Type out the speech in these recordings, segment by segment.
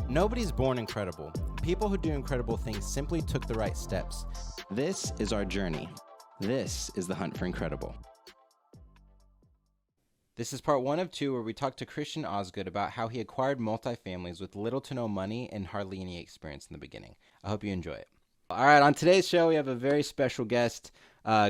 Nobody's born incredible. People who do incredible things simply took the right steps. This is our journey. This is the hunt for incredible. This is part 1 of 2 where we talk to Christian Osgood about how he acquired multifamilies with little to no money and hardly any experience in the beginning. I hope you enjoy it. All right, on today's show, we have a very special guest,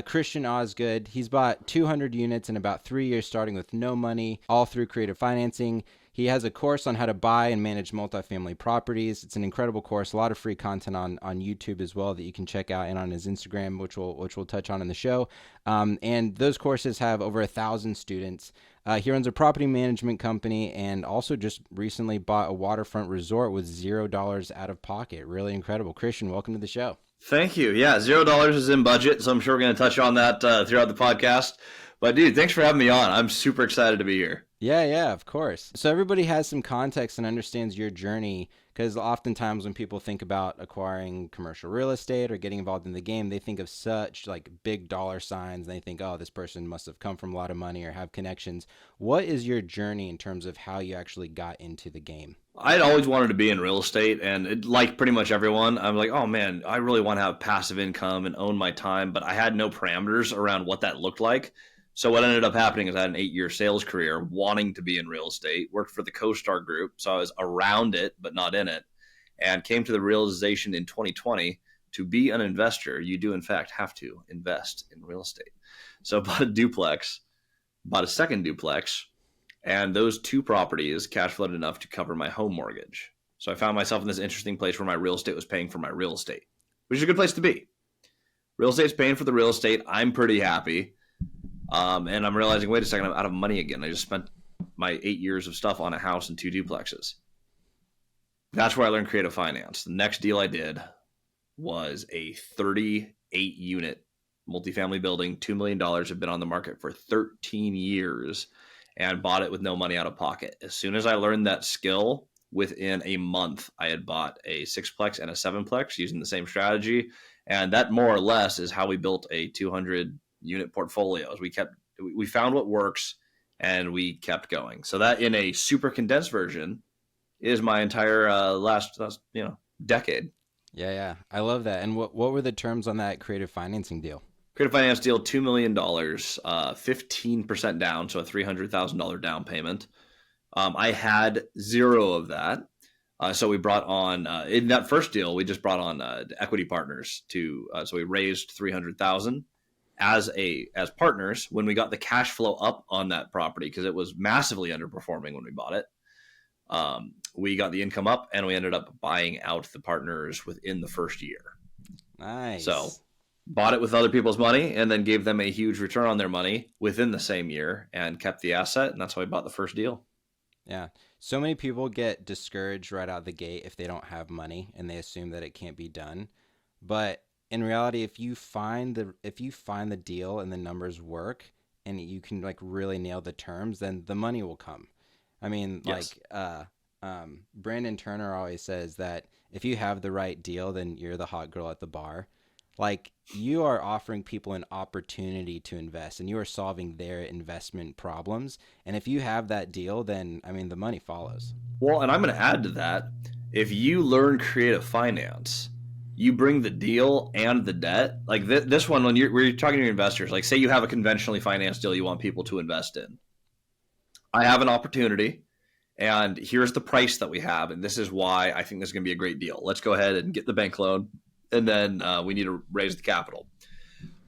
Christian Osgood. He's bought 200 units in about 3 years, starting with no money, all through creative financing. He has a course on how to buy and manage multifamily properties. It's an incredible course, a lot of free content on YouTube as well that you can check out, and on his Instagram, which we'll touch on in the show. And those courses have over 1,000 students. He runs a property management company and also just recently bought a waterfront resort with $0 out of pocket. Really incredible. Christian, welcome to the show. Thank you. Yeah, $0 is in budget, so I'm sure we're going to touch on that throughout the podcast. But dude, thanks for having me on. I'm super excited to be here. Yeah, of course. So everybody has some context and understands your journey, because oftentimes when people think about acquiring commercial real estate or getting involved in the game, they think of such like big dollar signs, and they think, oh, this person must have come from a lot of money or have connections. What is your journey in terms of how you actually got into the game? I'd always wanted to be in real estate, and like pretty much everyone, I'm like, oh man, I really want to have passive income and own my time, but I had no parameters around what that looked like. So what ended up happening is I had an 8-year sales career wanting to be in real estate, worked for the CoStar Group, so I was around it but not in it, and came to the realization in 2020, to be an investor, you do in fact have to invest in real estate. So I bought a duplex, bought a second duplex, and those 2 properties cash flowed enough to cover my home mortgage. So I found myself in this interesting place where my real estate was paying for my real estate, which is a good place to be. Real estate's paying for the real estate. I'm pretty happy. And I'm realizing, wait a second, I'm out of money again. I just spent my 8 years of stuff on a house and 2 duplexes. That's where I learned creative finance. The next deal I did was a 38-unit multifamily building, $2 million, had been on the market for 13 years, and bought it with no money out of pocket. As soon as I learned that skill, within a month, I had bought a 6-plex and a 7-plex using the same strategy. And that more or less is how we built a 200-unit portfolio. We found what works and we kept going. So that, in a super condensed version, is my entire last decade. Yeah. I love that. And what were the terms on that creative financing deal? Creative finance deal, $2 million, 15% down, so a $300,000 down payment. I had 0 of that. So we brought on, in that first deal, we just brought on equity partners so we raised $300,000 as partners. When we got the cash flow up on that property, because it was massively underperforming when we bought it, we got the income up, and we ended up buying out the partners within the first year. Nice. So bought it with other people's money and then gave them a huge return on their money within the same year and kept the asset. And that's how we bought the first deal. Yeah. So many people get discouraged right out the gate if they don't have money and they assume that it can't be done. But in reality, if you find the deal and the numbers work and you can like really nail the terms, then the money will come. I mean, yes. Brandon Turner always says that if you have the right deal, then you're the hot girl at the bar. Like, you are offering people an opportunity to invest, and you are solving their investment problems. And if you have that deal, then, I mean, the money follows. Well, and I'm going to add to that. If you learn creative finance, you bring the deal and the debt. Like this one, when you're talking to your investors, like say you have a conventionally financed deal you want people to invest in. I have an opportunity, and here's the price that we have, and this is why I think this is going to be a great deal. Let's go ahead and get the bank loan. And then we need to raise the capital.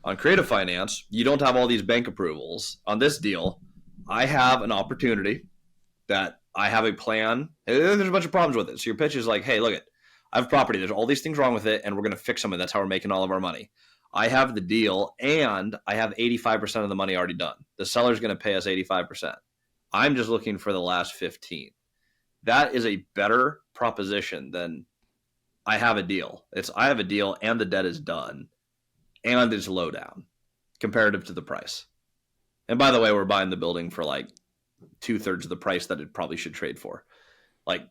On creative finance, you don't have all these bank approvals. On this deal, I have an opportunity that I have a plan. There's a bunch of problems with it. So your pitch is like, hey, look, I have property. There's all these things wrong with it, and we're going to fix them, and that's how we're making all of our money. I have the deal, and I have 85% of the money already done. The seller's going to pay us 85%. I'm just looking for the last 15. That is a better proposition than I have a deal. I have a deal and the debt is done and it's low down comparative to the price. And by the way, we're buying the building for like 2/3 of the price that it probably should trade for. Like,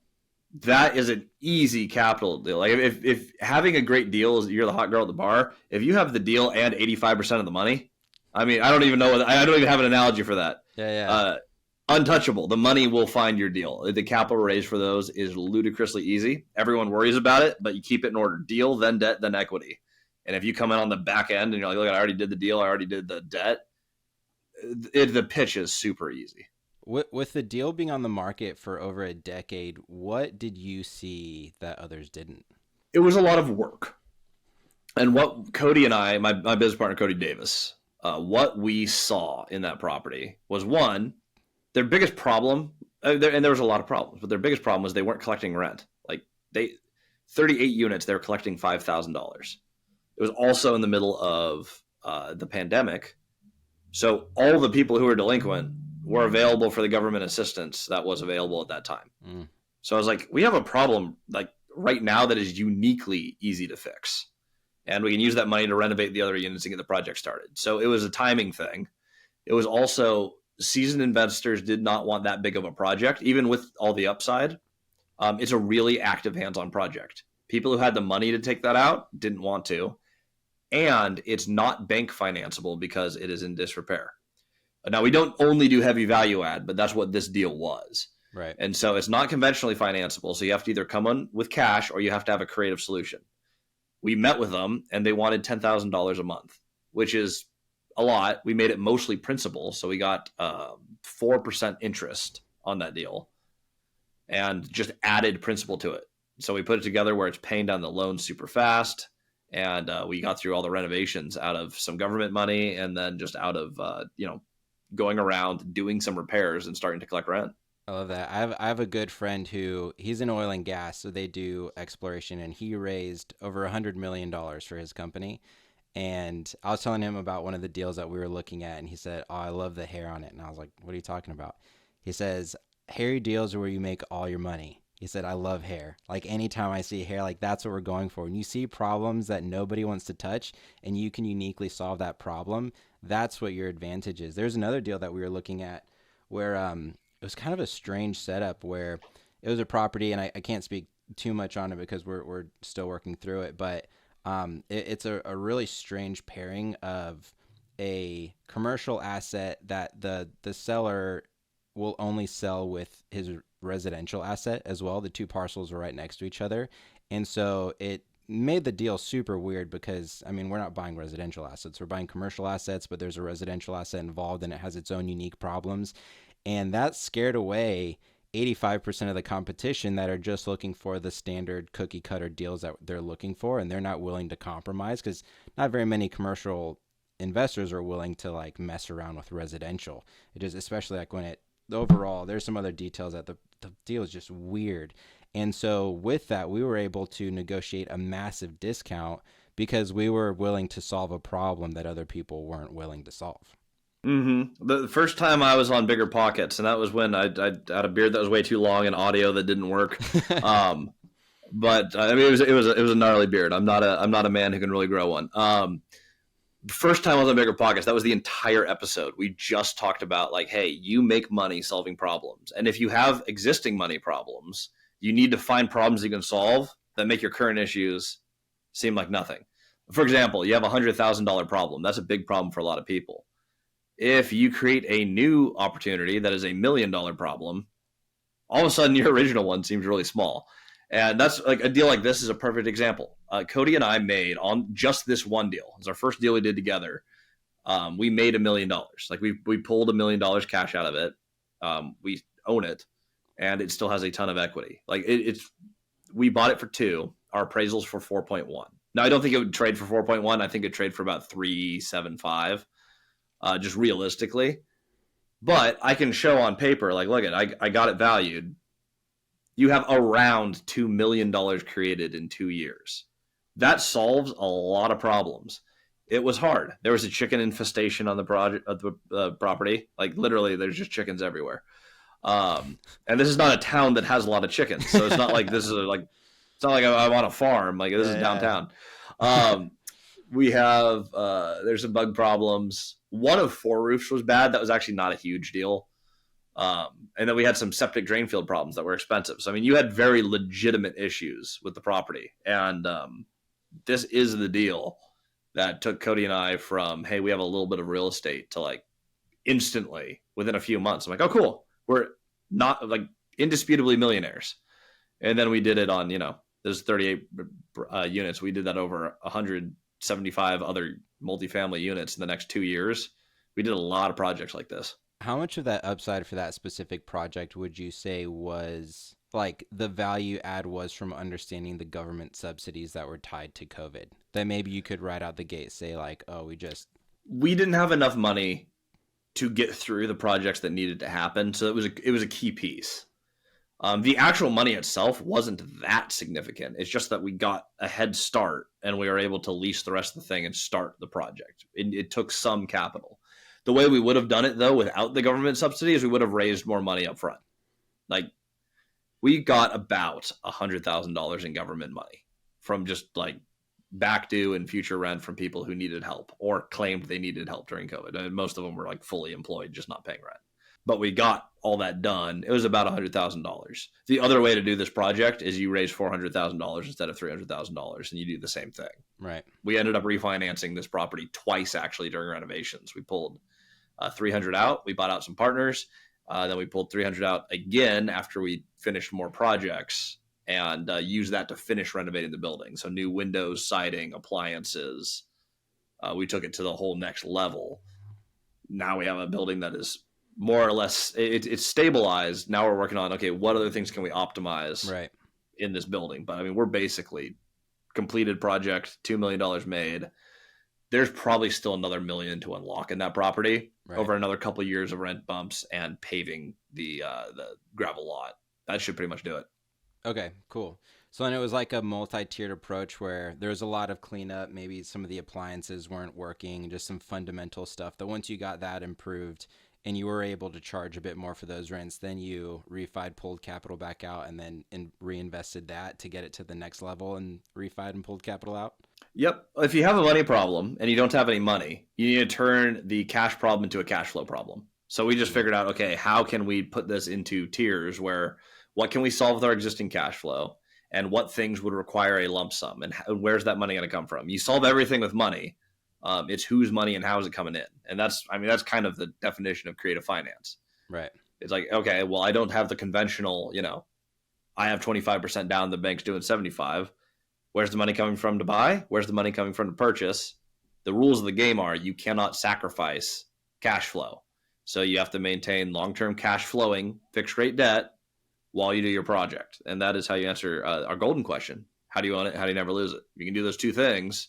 that is an easy capital deal. Like, if having a great deal is you're the hot girl at the bar, if you have the deal and 85% of the money, I mean, I don't even have an analogy for that. Yeah. Untouchable. The money will find your deal. The capital raise for those is ludicrously easy. Everyone worries about it, but you keep it in order. Deal, then debt, then equity. And if you come in on the back end and you're like, look, I already did the deal, I already did the debt, the pitch is super easy. With the deal being on the market for over a decade, what did you see that others didn't? It was a lot of work. And what Cody and I, my business partner, Cody Davis, what we saw in that property was, one, their biggest problem, and there was a lot of problems, but their biggest problem was they weren't collecting rent. Like 38 units, they were collecting $5,000. It was also in the middle of the pandemic. So all the people who were delinquent were available for the government assistance that was available at that time. So I was like, we have a problem like right now that is uniquely easy to fix. And we can use that money to renovate the other units and get the project started. So it was a timing thing. It was also seasoned investors did not want that big of a project, even with all the upside. It's a really active hands-on project. People who had the money to take that out didn't want to. And it's not bank financeable because it is in disrepair. Now, we don't only do heavy value add, but that's what this deal was. Right. And so it's not conventionally financeable. So you have to either come in with cash or you have to have a creative solution. We met with them and they wanted $10,000 a month, which is a lot. We made it mostly principal. So we got 4% interest on that deal and just added principal to it. So we put it together where it's paying down the loan super fast. And we got through all the renovations out of some government money and then just out of, going around doing some repairs and starting to collect rent. I love that. I have a good friend who he's in oil and gas, so they do exploration, and he raised over $100 million for his company. And I was telling him about one of the deals that we were looking at, and he said, "Oh, I love the hair on it." And I was like, "What are you talking about?" He says, "Hairy deals are where you make all your money." He said, "I love hair. Like anytime I see hair, like that's what we're going for. When you see problems that nobody wants to touch and you can uniquely solve that problem, that's what your advantage is." There's another deal that we were looking at where it was kind of a strange setup where it was a property, and I can't speak too much on it because we're still working through it, but it's a really strange pairing of a commercial asset that the seller will only sell with his residential asset as well. The two parcels are right next to each other. And so it made the deal super weird because, I mean, we're not buying residential assets. We're buying commercial assets, but there's a residential asset involved and it has its own unique problems. And that scared away 85% of the competition that are just looking for the standard cookie cutter deals that they're looking for. And they're not willing to compromise because not very many commercial investors are willing to like mess around with residential. It is especially like when it overall, there's some other details that the deal is just weird. And so with that, we were able to negotiate a massive discount because we were willing to solve a problem that other people weren't willing to solve. Mm-hmm. The first time I was on Bigger Pockets, and that was when I had a beard that was way too long and audio that didn't work. But I mean, it was a gnarly beard. I'm not a man who can really grow one. First time I was on Bigger Pockets, that was the entire episode. We just talked about like, hey, you make money solving problems, and if you have existing money problems, you need to find problems you can solve that make your current issues seem like nothing. For example, you have a $100,000 problem. That's a big problem for a lot of people. If you create a new opportunity that is $1 million problem, all of a sudden your original one seems really small. And that's like a deal like this is a perfect example. Cody and I made on just this one deal. It's our first deal we did together. We made $1 million. Like we pulled $1 million cash out of it. We own it, and it still has a ton of equity. Like we bought it for 2. Our appraisal's for 4.1. Now I don't think it would trade for 4.1. I think it'd trade for about 3.75. Just realistically. But I can show on paper, like, look, I got it valued. You have around $2 million created in 2 years. That solves a lot of problems. It was hard. There was a chicken infestation on the property. Like, literally, there's just chickens everywhere. And this is not a town that has a lot of chickens. So it's not like this is it's not like I'm on a farm. Like, this is downtown. We have, there's some bug problems. One of 4 roofs was bad. That was actually not a huge deal. And then we had some septic drain field problems that were expensive. So, I mean, you had very legitimate issues with the property. And this is the deal that took Cody and I from, hey, we have a little bit of real estate to like instantly within a few months. I'm like, oh, cool. We're not like indisputably millionaires. And then we did it on, there's 38 units. We did that over 175 other multifamily units in the next 2 years. We did a lot of projects like this. How much of that upside for that specific project would you say was like the value add was from understanding the government subsidies that were tied to COVID? That maybe you could right out the gate say like, oh, we didn't have enough money to get through the projects that needed to happen. So it was a key piece. The actual money itself wasn't that significant. It's just that we got a head start and we were able to lease the rest of the thing and start the project. It took some capital. The way we would have done it, though, without the government subsidies, we would have raised more money up front. Like, we got about $100,000 in government money from just like back due and future rent from people who needed help or claimed they needed help during COVID. And most of them were like fully employed, just not paying rent. But we got all that done. It was about $100,000. The other way to do this project is you raise $400,000 instead of $300,000 and you do the same thing. Right. We ended up refinancing this property twice actually during renovations. We pulled 300 out. We bought out some partners. Then we pulled 300 out again after we finished more projects and used that to finish renovating the building. So new windows, siding, appliances. We took it to the whole next level. Now we have a building that is more or less, it's stabilized. Now we're working on, okay, what other things can we optimize in this building? But I mean, we're basically completed project, $2 million made. There's probably still another $1 million to unlock in that property over another couple of years of rent bumps and paving the gravel lot. That should pretty much do it. Okay, cool. So then it was like a multi-tiered approach where there's a lot of cleanup. Maybe some of the appliances weren't working, just some fundamental stuff. But once you got that improved and you were able to charge a bit more for those rents, then you refied, pulled capital back out, and then reinvested that to get it to the next level and refied and pulled capital out? Yep. If you have a money problem and you don't have any money, you need to turn the cash problem into a cash flow problem. So we just figured out, okay, how can we put this into tiers where what can we solve with our existing cash flow and what things would require a lump sum and where's that money going to come from? You solve everything with money. It's whose money and how is it coming in? And that's kind of the definition of creative finance. Right. It's like, okay, well, I don't have the conventional, I have 25% down, the bank's doing 75. Where's the money coming from to buy? Where's the money coming from to purchase? The rules of the game are you cannot sacrifice cash flow. So you have to maintain long-term cash flowing, fixed rate debt while you do your project. And that is how you answer our golden question. How do you own it? How do you never lose it? You can do those two things.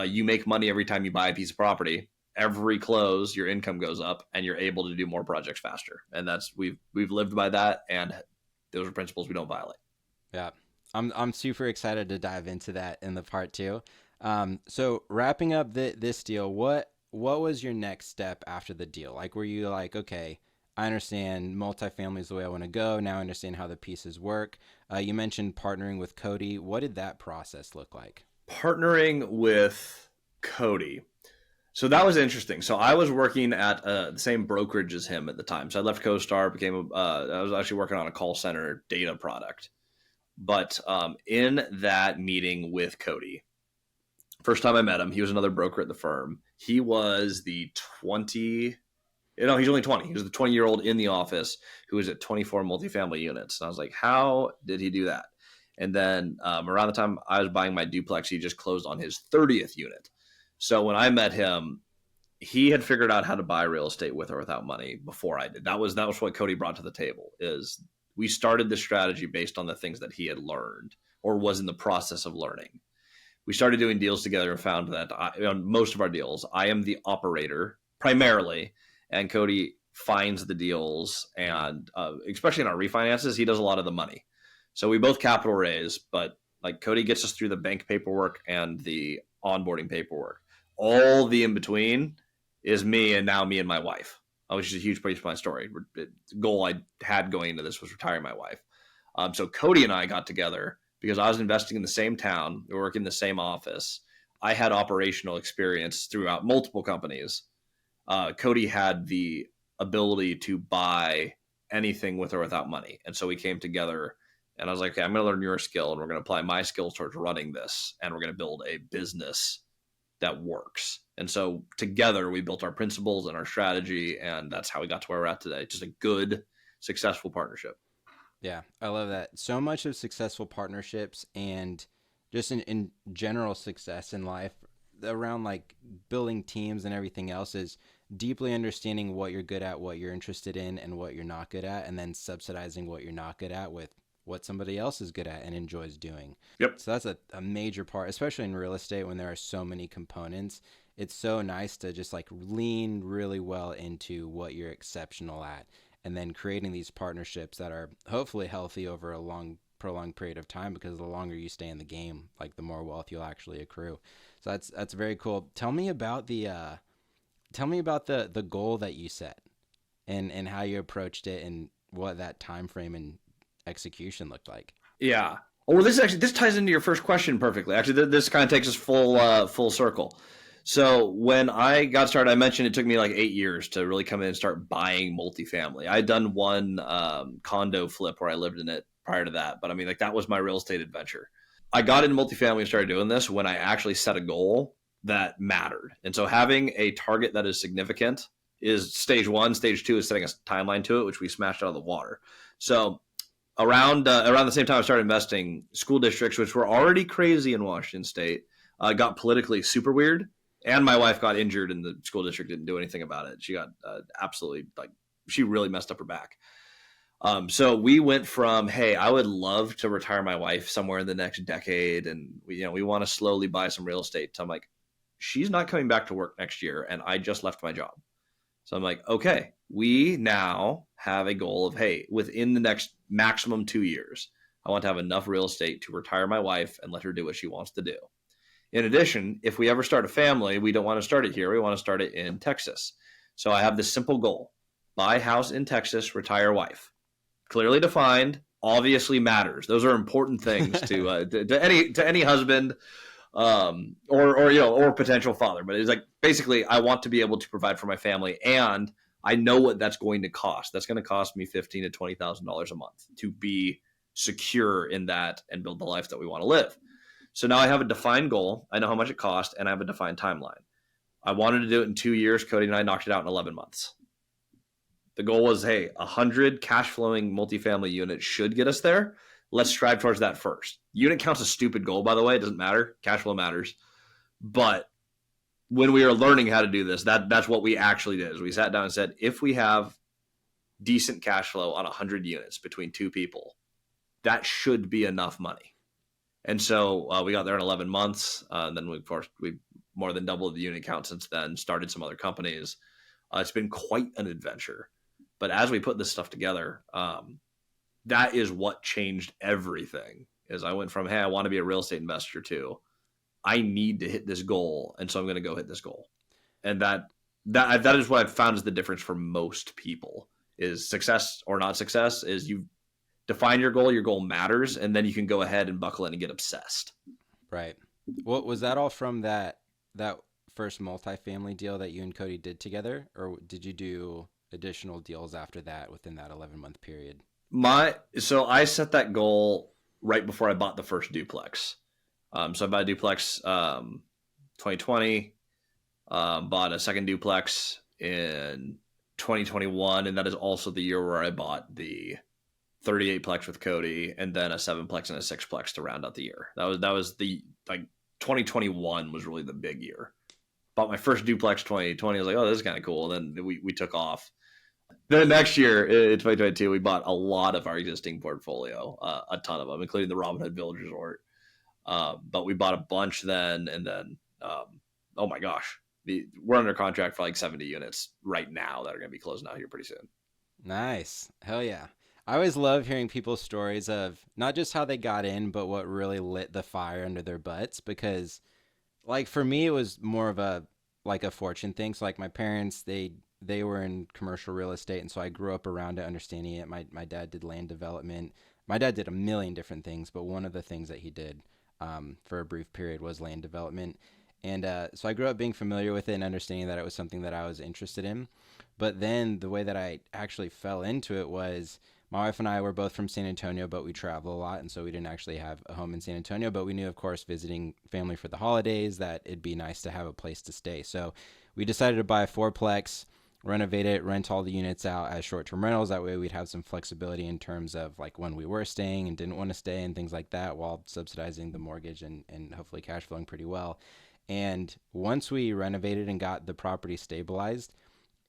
You make money every time you buy a piece of property. Every close, your income goes up and you're able to do more projects faster. And that's, we've lived by that. And those are principles we don't violate. Yeah. I'm super excited to dive into that in the part two. So wrapping up this deal, what was your next step after the deal? Like, were you like, okay, I understand multifamily is the way I want to go. Now I understand how the pieces work. You mentioned partnering with Cody. What did that process look like? Partnering with Cody. So that was interesting. So I was working at the same brokerage as him at the time. So I left CoStar, I was actually working on a call center data product. But in that meeting with Cody, first time I met him, he was another broker at the firm. He was he's only 20. He was the 20-year-old in the office who was at 24 multifamily units. And I was like, how did he do that? And then around the time I was buying my duplex, he just closed on his 30th unit. So when I met him, he had figured out how to buy real estate with or without money before I did. That was what Cody brought to the table. Is we started the strategy based on the things that he had learned or was in the process of learning. We started doing deals together and found that on most of our deals, I am the operator primarily, and Cody finds the deals, and especially in our refinances, he does a lot of the money. So we both capital raise, but like Cody gets us through the bank paperwork and the onboarding paperwork. All the in between is me and my wife, which is a huge piece of my story. The goal I had going into this was retiring my wife. So Cody and I got together because I was investing in the same town. We were working in the same office. I had operational experience throughout multiple companies. Cody had the ability to buy anything with or without money. And so we came together and I was like, okay, I'm going to learn your skill and we're going to apply my skills towards running this. And we're going to build a business that works. And so together we built our principles and our strategy. And that's how we got to where we're at today. Just a good successful partnership. Yeah, I love that. So much of successful partnerships and just in general success in life around like building teams and everything else is deeply understanding what you're good at, what you're interested in, and what you're not good at, and then subsidizing what you're not good at with what somebody else is good at and enjoys doing. Yep. So that's a major part, especially in real estate when there are so many components. It's so nice to just like lean really well into what you're exceptional at and then creating these partnerships that are hopefully healthy over a long prolonged period of time, because the longer you stay in the game, like the more wealth you'll actually accrue. So that's very cool. Tell me about the goal that you set and how you approached it and what that time frame and execution looked like. Yeah. Oh, this ties into your first question perfectly. Actually, this kind of takes us full circle. So when I got started, I mentioned it took me like 8 years to really come in and start buying multifamily. I had done one condo flip where I lived in it prior to that, but I mean, like that was my real estate adventure. I got into multifamily and started doing this when I actually set a goal that mattered. And so having a target that is significant is stage one. Stage two is setting a timeline to it, which we smashed out of the water. So around the same time I started investing, school districts, which were already crazy in Washington State, got politically super weird. And my wife got injured and the school district didn't do anything about it. She got absolutely, like, she really messed up her back. So we went from, hey, I would love to retire my wife somewhere in the next decade, and we want to slowly buy some real estate. So I'm like, she's not coming back to work next year, and I just left my job. So I'm like, okay, we now have a goal of, hey, within the next maximum 2 years, I want to have enough real estate to retire my wife and let her do what she wants to do. In addition, if we ever start a family, we don't want to start it here. We want to start it in Texas. So I have this simple goal: buy house in Texas, retire wife. Clearly defined, obviously matters. Those are important things to any husband or potential father. But it's like, basically, I want to be able to provide for my family, and I know what that's going to cost. That's going to cost me $15,000 to $20,000 a month to be secure in that and build the life that we want to live. So now I have a defined goal. I know how much it costs, and I have a defined timeline. I wanted to do it in 2 years. Cody and I knocked it out in 11 months. The goal was, hey, 100 cash flowing multifamily units should get us there. Let's strive towards that first. Unit count's a stupid goal, by the way. It doesn't matter. Cash flow matters. But when we were learning how to do this, that's what we actually did. Is we sat down and said, if we have decent cash flow on 100 units between two people, that should be enough money. And so we got there in 11 months. Then we more than doubled the unit count since then, started some other companies. It's been quite an adventure. But as we put this stuff together, that is what changed everything. Is I went from, hey, I want to be a real estate investor, to I need to hit this goal, and so I'm going to go hit this goal. And that is what I've found is the difference for most people. Is success or not success is you define your goal matters, and then you can go ahead and buckle in and get obsessed. Right. What was that all from that first multifamily deal that you and Cody did together, or did you do additional deals after that within that 11-month period? So I set that goal right before I bought the first duplex. So I bought a duplex 2020, bought a second duplex in 2021, and that is also the year where I bought the 38plex with Cody, and then a 7plex and a 6plex to round out the year. That was the, like, 2021 was really the big year. Bought my first duplex 2020. I was like, oh, this is kind of cool. And then we took off. Then next year in 2022, we bought a lot of our existing portfolio, a ton of them, including the Robin Hood Village Resort. But we bought a bunch then, and then, oh my gosh, we're under contract for like 70 units right now that are going to be closing out here pretty soon. Nice. Hell yeah. I always love hearing people's stories of not just how they got in, but what really lit the fire under their butts. Because, like, for me, it was more of a fortune thing. So, like, my parents, they were in commercial real estate, and so I grew up around it, understanding it. My dad did land development. My dad did a million different things, but one of the things that he did for a brief period was land development. And so I grew up being familiar with it and understanding that it was something that I was interested in. But then the way that I actually fell into it was, my wife and I were both from San Antonio, but we travel a lot, and so we didn't actually have a home in San Antonio, but we knew, of course, visiting family for the holidays, that it'd be nice to have a place to stay. So we decided to buy a fourplex. renovate it, rent all the units out as short-term rentals. That way we'd have some flexibility in terms of like when we were staying and didn't want to stay and things like that, while subsidizing the mortgage and hopefully cash flowing pretty well. And once we renovated and got the property stabilized,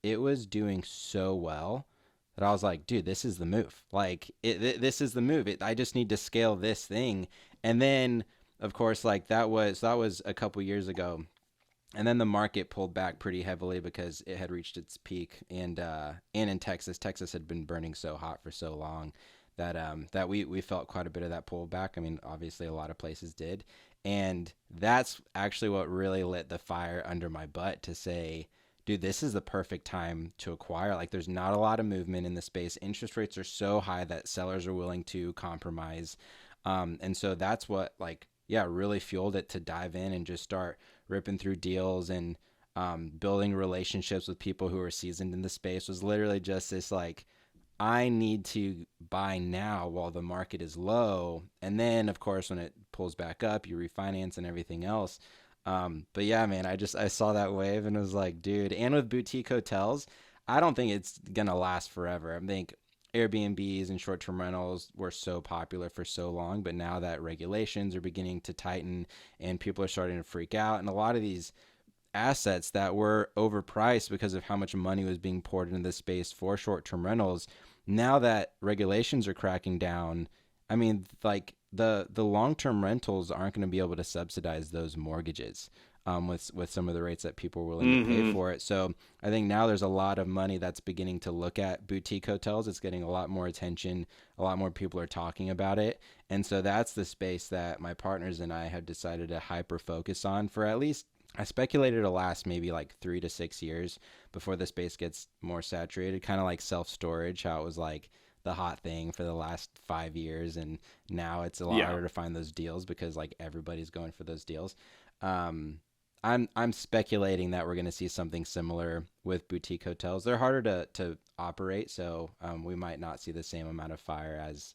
it was doing so well that I was like, dude, this is the move. Like, this is the move. I just need to scale this thing. And then, of course, like that was a couple years ago. And then the market pulled back pretty heavily because it had reached its peak. And in Texas had been burning so hot for so long that that we felt quite a bit of that pullback. I mean, obviously a lot of places did. And that's actually what really lit the fire under my butt to say, dude, this is the perfect time to acquire. Like, there's not a lot of movement in the space. Interest rates are so high that sellers are willing to compromise. And so that's what, like, yeah, really fueled it to dive in and just start ripping through deals and building relationships with people who are seasoned in the space. Was literally just this, like, I need to buy now while the market is low. And then, of course, when it pulls back up, you refinance and everything else. But yeah, man, I saw that wave and was like, dude, and with boutique hotels, I don't think it's gonna last forever. I think Airbnbs and short-term rentals were so popular for so long, but now that regulations are beginning to tighten and people are starting to freak out, and a lot of these assets that were overpriced because of how much money was being poured into this space for short-term rentals, now that regulations are cracking down, I mean, like the long-term rentals aren't going to be able to subsidize those mortgages with some of the rates that people are willing to pay for it. So I think now there's a lot of money that's beginning to look at boutique hotels. It's getting a lot more attention. A lot more people are talking about it. And so that's the space that my partners and I have decided to hyper focus on for at least, I speculated it'll last maybe like 3 to 6 years before the space gets more saturated, kind of like self-storage, how it was like the hot thing for the last 5 years. And now it's a lot harder to find those deals because like everybody's going for those deals. I'm speculating that we're going to see something similar with boutique hotels. They're harder to operate, so we might not see the same amount of fire as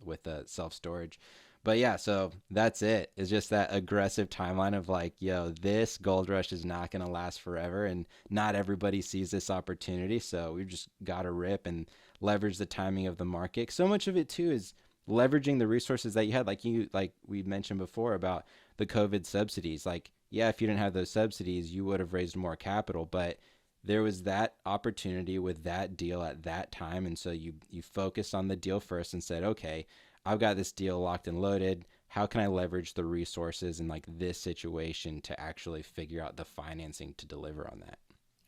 with the self-storage. But yeah, so that's it. It's just that aggressive timeline of like, yo, this gold rush is not going to last forever, and not everybody sees this opportunity. So we've just got to rip and leverage the timing of the market. So much of it too is leveraging the resources that you had, like we mentioned before about the COVID subsidies. Like, yeah, if you didn't have those subsidies, you would have raised more capital, but there was that opportunity with that deal at that time. And so you focused on the deal first and said, okay, I've got this deal locked and loaded. How can I leverage the resources in like this situation to actually figure out the financing to deliver on that?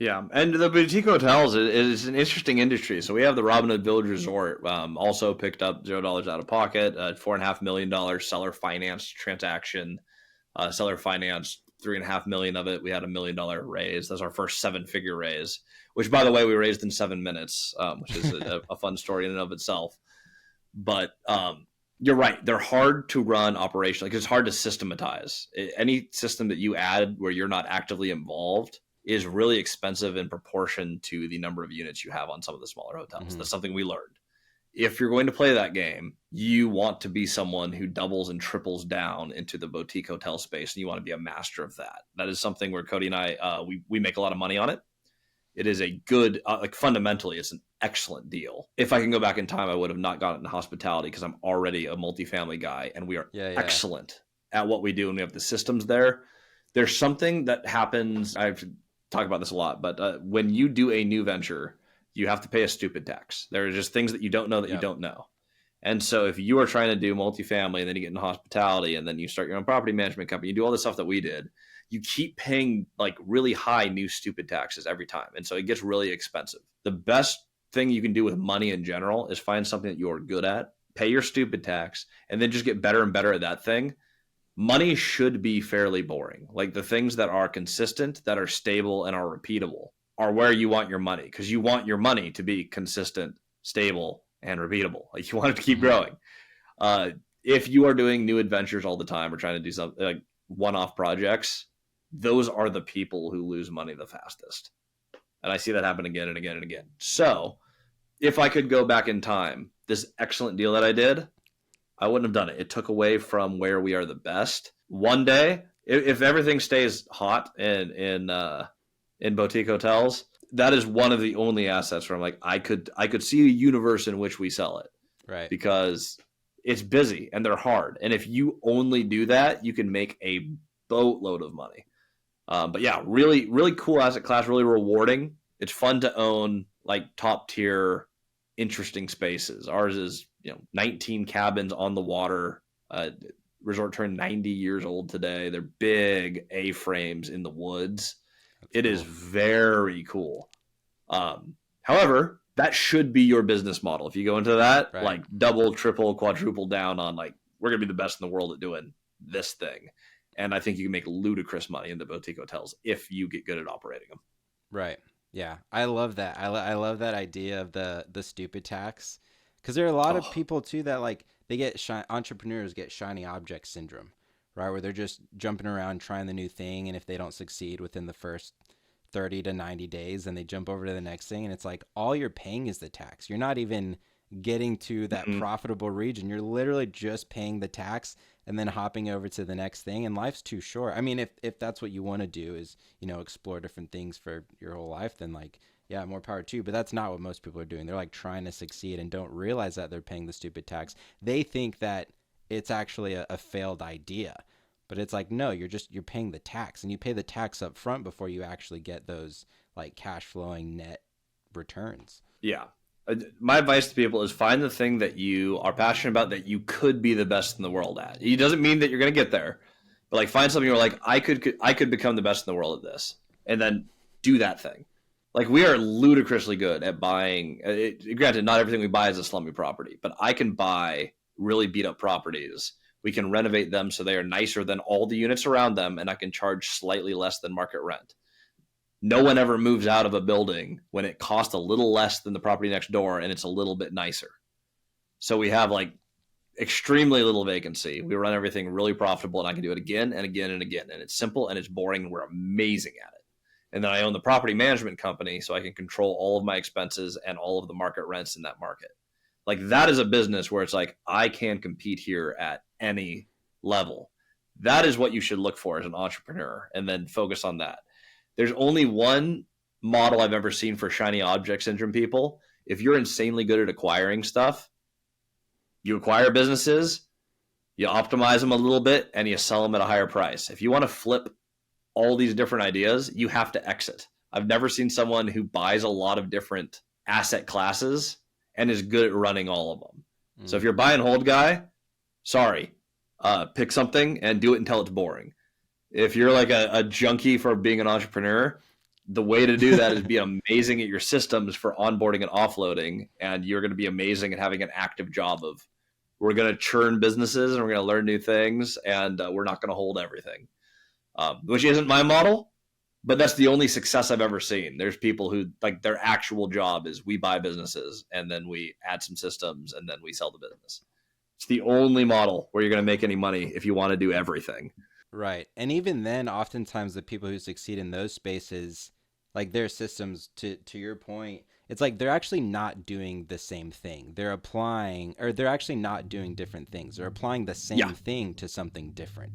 Yeah, and the boutique hotels is an interesting industry. So we have the Robin Hood Village Resort, also picked up $0 out of pocket, $4.5 million seller finance transaction. Seller financed $3.5 million of it. We had $1 million raise. That's our first 7-figure raise, which, by the way, we raised in 7 minutes, which is a fun story in and of itself. But you're right; they're hard to run operationally because it's hard to systematize. Any system that you add where you're not actively involved is really expensive in proportion to the number of units you have on some of the smaller hotels. Mm-hmm. That's something we learned. If you're going to play that game, you want to be someone who doubles and triples down into the boutique hotel space, and you want to be a master of that. That is something where Cody and I, we make a lot of money on it. It is a good, like fundamentally, it's an excellent deal. If I can go back in time, I would have not gotten into hospitality because I'm already a multifamily guy, and we are excellent at what we do, and we have the systems there. There's something that happens, I've talked about this a lot, but when you do a new venture, you have to pay a stupid tax. There are just things that you don't know that you don't know. And so if you are trying to do multifamily and then you get into hospitality and then you start your own property management company, you do all the stuff that we did, you keep paying like really high new stupid taxes every time. And so it gets really expensive. The best thing you can do with money in general is find something that you're good at, pay your stupid tax, and then just get better and better at that thing. Money should be fairly boring. Like the things that are consistent, that are stable, and are repeatable are where you want your money, because you want your money to be consistent, stable, and repeatable. Like you want it to keep growing. If you are doing new adventures all the time or trying to do something like one-off projects, those are the people who lose money the fastest. And I see that happen again and again and again. So if I could go back in time, this excellent deal that I did, I wouldn't have done it. It took away from where we are the best. One day, if everything stays hot in boutique hotels, that is one of the only assets where I'm like, I could see a universe in which we sell it. Right. Because it's busy and they're hard. And if you only do that, you can make a boatload of money. But yeah, really, really cool asset class, really rewarding. It's fun to own like top tier, interesting spaces. Ours is, 19 cabins on the water. Resort turned 90 years old today. They're big A-frames in the woods. It is very cool. However, that should be your business model. If you go into that, Right. like double, triple, quadruple down on like, we're going to be the best in the world at doing this thing. And I think you can make ludicrous money in the boutique hotels if you get good at operating them. Right. Yeah. I love that. I love that idea of the stupid tax. Because there are a lot of people too that like they get entrepreneurs get shiny object syndrome, right? Where they're just jumping around trying the new thing. And if they don't succeed within the first 30 to 90 days, then they jump over to the next thing. And it's like all you're paying is the tax. You're not even getting to that profitable region. You're literally just paying the tax and then hopping over to the next thing. And life's too short. I mean, if that's what you want to do is, explore different things for your whole life, then like, yeah, more power to you. But that's not what most people are doing. They're like trying to succeed and don't realize that they're paying the stupid tax. They think that it's actually a failed idea. But it's like, no, you're paying the tax, and you pay the tax up front before you actually get those like cash flowing net returns. Yeah. My advice to people is find the thing that you are passionate about that you could be the best in the world at. It doesn't mean that you're going to get there, but like find something you're like, I could become the best in the world at this, and then do that thing. Like we are ludicrously good at buying. Granted, not everything we buy is a slummy property, but I can buy really beat up properties. We can renovate them so they are nicer than all the units around them, and I can charge slightly less than market rent. No one ever moves out of a building when it costs a little less than the property next door and it's a little bit nicer. So we have like extremely little vacancy. We run everything really profitable, and I can do it again and again and again. And it's simple and it's boring, and we're amazing at it. And then I own the property management company, so I can control all of my expenses and all of the market rents in that market. Like that is a business where it's like, I can compete here at any level. That is what you should look for as an entrepreneur, and then focus on that. There's only one model I've ever seen for shiny object syndrome people. If you're insanely good at acquiring stuff, you acquire businesses, you optimize them a little bit, and you sell them at a higher price. If you want to flip all these different ideas, you have to exit. I've never seen someone who buys a lot of different asset classes and is good at running all of them. So if you're a buy and hold guy, sorry, pick something and do it until it's boring. If you're like a junkie for being an entrepreneur, the way to do that is be amazing at your systems for onboarding and offloading, and you're going to be amazing at having an active job of, we're going to churn businesses and we're going to learn new things, and we're not going to hold everything, which isn't my model, but that's the only success I've ever seen. There's people who like their actual job is we buy businesses and then we add some systems and then we sell the business. It's the only model where you're going to make any money if you want to do everything. Right. And even then, oftentimes the people who succeed in those spaces, like their systems, to your point, it's like they're actually not doing the same thing. They're applying, or they're actually not doing different things. They're applying the same thing to something different.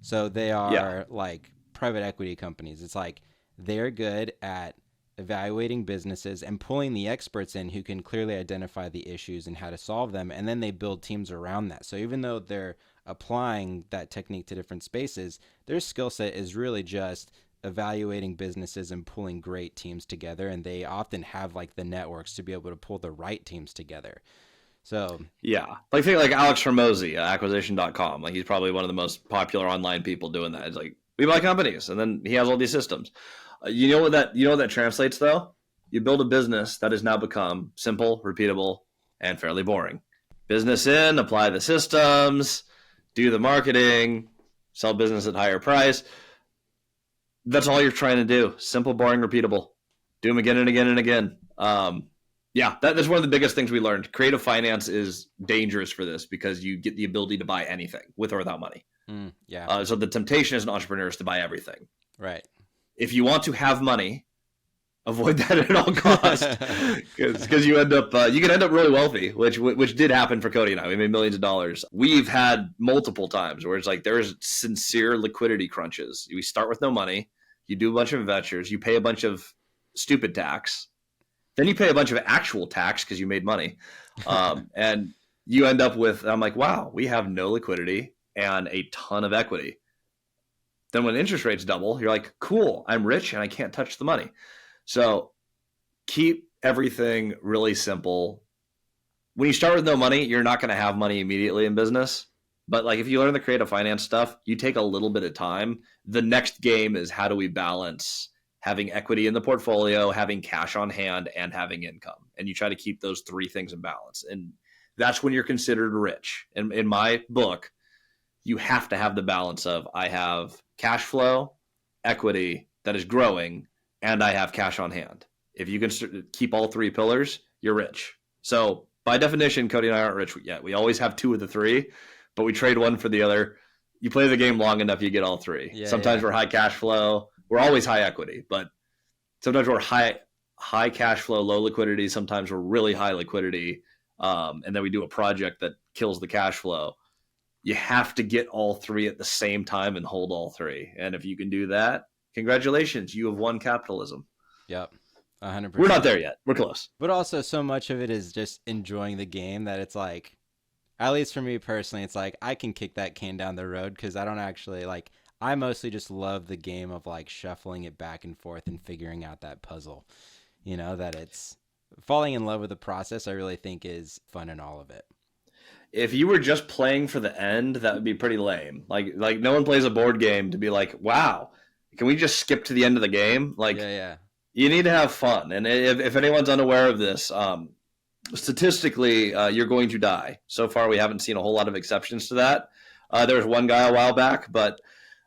So they are like private equity companies. It's like they're good at evaluating businesses and pulling the experts in who can clearly identify the issues and how to solve them. And then they build teams around that. So even though they're applying that technique to different spaces, their skill set is really just evaluating businesses and pulling great teams together. And they often have like the networks to be able to pull the right teams together. So yeah, like think like Alex Hormozy, acquisition.com. Like he's probably one of the most popular online people doing that. It's like, we buy companies, and then he has all these systems. You know what that translates though? You build a business that has now become simple, repeatable, and fairly boring. Business in, apply the systems, do the marketing, sell business at higher price. That's all you're trying to do. Simple, boring, repeatable. Do them again and again and again. That's one of the biggest things we learned. Creative finance is dangerous for this because you get the ability to buy anything with or without money. So the temptation as an entrepreneur is to buy everything. Right. If you want to have money, avoid that at all costs, because you can end up really wealthy, which did happen for Cody and I. We made millions of dollars. We've had multiple times where it's like there's sincere liquidity crunches. We start with no money, you do a bunch of ventures, you pay a bunch of stupid tax. Then you pay a bunch of actual tax because you made money. And you end up with, I'm like, wow, we have no liquidity and a ton of equity. Then when interest rates double, you're like, cool, I'm rich and I can't touch the money. So keep everything really simple. When you start with no money, you're not going to have money immediately in business. But like if you learn the creative finance stuff, you take a little bit of time. The next game is how do we balance having equity in the portfolio, having cash on hand, and having income. And you try to keep those three things in balance. And that's when you're considered rich. And in my book, you have to have the balance of I have cash flow, equity that is growing, and I have cash on hand. If you can keep all three pillars, you're rich. So by definition, Cody and I aren't rich yet. We always have two of the three, but we trade one for the other. You play the game long enough, you get all three. Yeah, sometimes we're high cash flow. We're always high equity, but sometimes we're high cash flow, low liquidity. Sometimes we're really high liquidity. And then we do a project that kills the cash flow. You have to get all three at the same time and hold all three. And if you can do that, congratulations, you have won capitalism. Yep. 100%. We're not there yet. We're close. But also so much of it is just enjoying the game that it's like, at least for me personally, it's like I can kick that can down the road because I don't actually like, I mostly just love the game of like shuffling it back and forth and figuring out that puzzle, that it's falling in love with the process. I really think is fun in all of it. If you were just playing for the end, that would be pretty lame. Like no one plays a board game to be like, wow, can we just skip to the end of the game? Like, yeah. You need to have fun. And if anyone's unaware of this, statistically, you're going to die. So far, we haven't seen a whole lot of exceptions to that. There was one guy a while back, but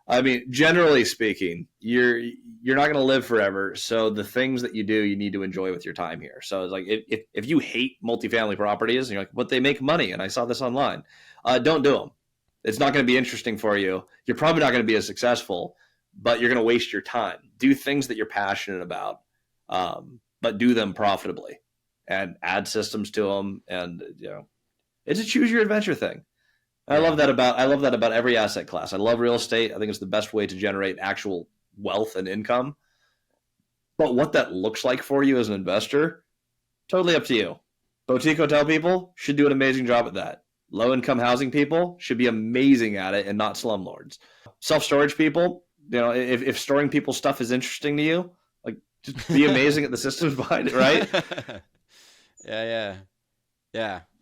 I mean, generally speaking, you're not going to live forever. So the things that you do, you need to enjoy with your time here. So it's like if you hate multifamily properties and you're like, but they make money, and I saw this online, don't do them. It's not going to be interesting for you. You're probably not going to be as successful, but you're going to waste your time. Do things that you're passionate about, but do them profitably and add systems to them. And it's a choose your adventure thing. I love that about every asset class. I love real estate. I think it's the best way to generate actual wealth and income. But what that looks like for you as an investor, totally up to you. Boutique hotel people should do an amazing job at that. Low-income housing people should be amazing at it and not slumlords. Self-storage people, if storing people's stuff is interesting to you, like just be amazing at the systems behind it, right? Yeah.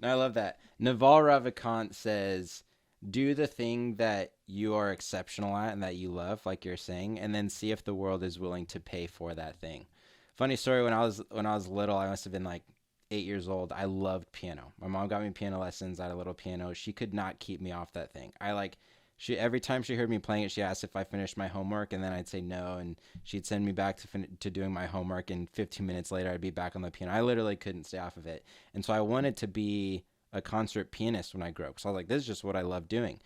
No, I love that. Naval Ravikant says, do the thing that you are exceptional at and that you love, like you're saying, and then see if the world is willing to pay for that thing. Funny story, when I was little, I must have been like 8 years old. I loved piano. My mom got me piano lessons. I had a little piano. She could not keep me off that thing. Every time she heard me playing it, she asked if I finished my homework, and then I'd say no, and she'd send me back to doing my homework, and 15 minutes later, I'd be back on the piano. I literally couldn't stay off of it, and so I wanted to be a concert pianist when I grew up. So I was like, this is just what I love doing.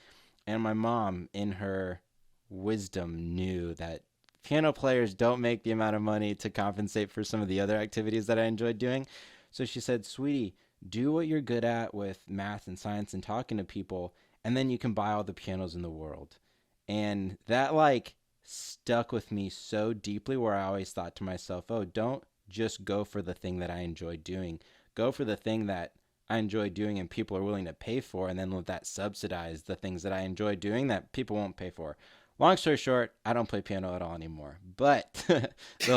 And my mom, in her wisdom, knew that piano players don't make the amount of money to compensate for some of the other activities that I enjoyed doing. So she said, sweetie, do what you're good at with math and science and talking to people, and then you can buy all the pianos in the world. And that like stuck with me so deeply, where I always thought to myself, oh, don't just go for the thing that I enjoy doing. Go for the thing that I enjoy doing and people are willing to pay for, and then let that subsidize the things that I enjoy doing that people won't pay for. Long story short, I don't play piano at all anymore. But the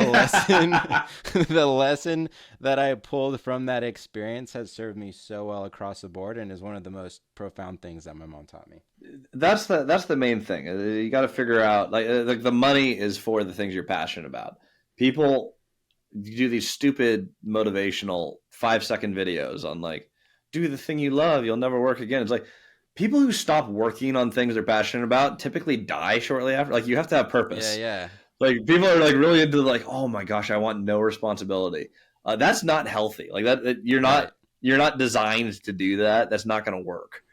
lesson that I pulled from that experience has served me so well across the board, and is one of the most profound things that my mom taught me. That's the main thing. You got to figure out like the money is for the things you're passionate about. People do these stupid motivational 5-second videos on like, do the thing you love, you'll never work again. It's like, people who stop working on things they're passionate about typically die shortly after. Like, you have to have purpose. Yeah. Like, people are like really into like, oh my gosh, I want no responsibility. That's not healthy. Like that you're not designed to do that. That's not going to work.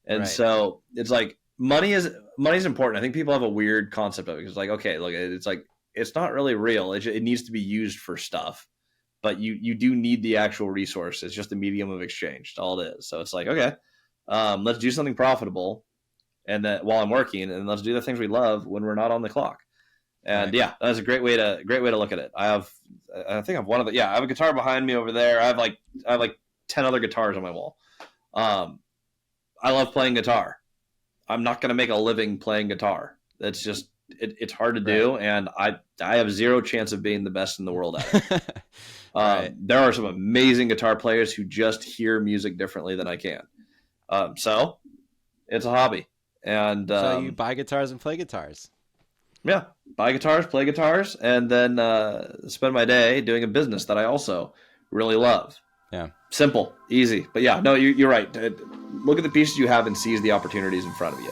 And so it's like money is important. I think people have a weird concept of it. It's like, okay, look, it's like, it's not really real. It needs to be used for stuff, but you do need the actual resource. It's just a medium of exchange. That's all it is. So it's like, okay, let's do something profitable, and that while I'm working, and let's do the things we love when we're not on the clock. And Right. yeah, that's a great way to look at it. I think I've one of the, I have a guitar behind me over there. I have like 10 other guitars on my wall. I love playing guitar. I'm not going to make a living playing guitar. That's just, it's hard to do. Right. And I have zero chance of being the best in the world at it. Right. There are some amazing guitar players who just hear music differently than I can. So it's a hobby. And So you buy guitars and play guitars. yeah, buy guitars, play guitars, and then spend my day doing a business that I also really love. Yeah. Simple, easy. But yeah, no, you're right. Look at the pieces you have and seize the opportunities in front of you.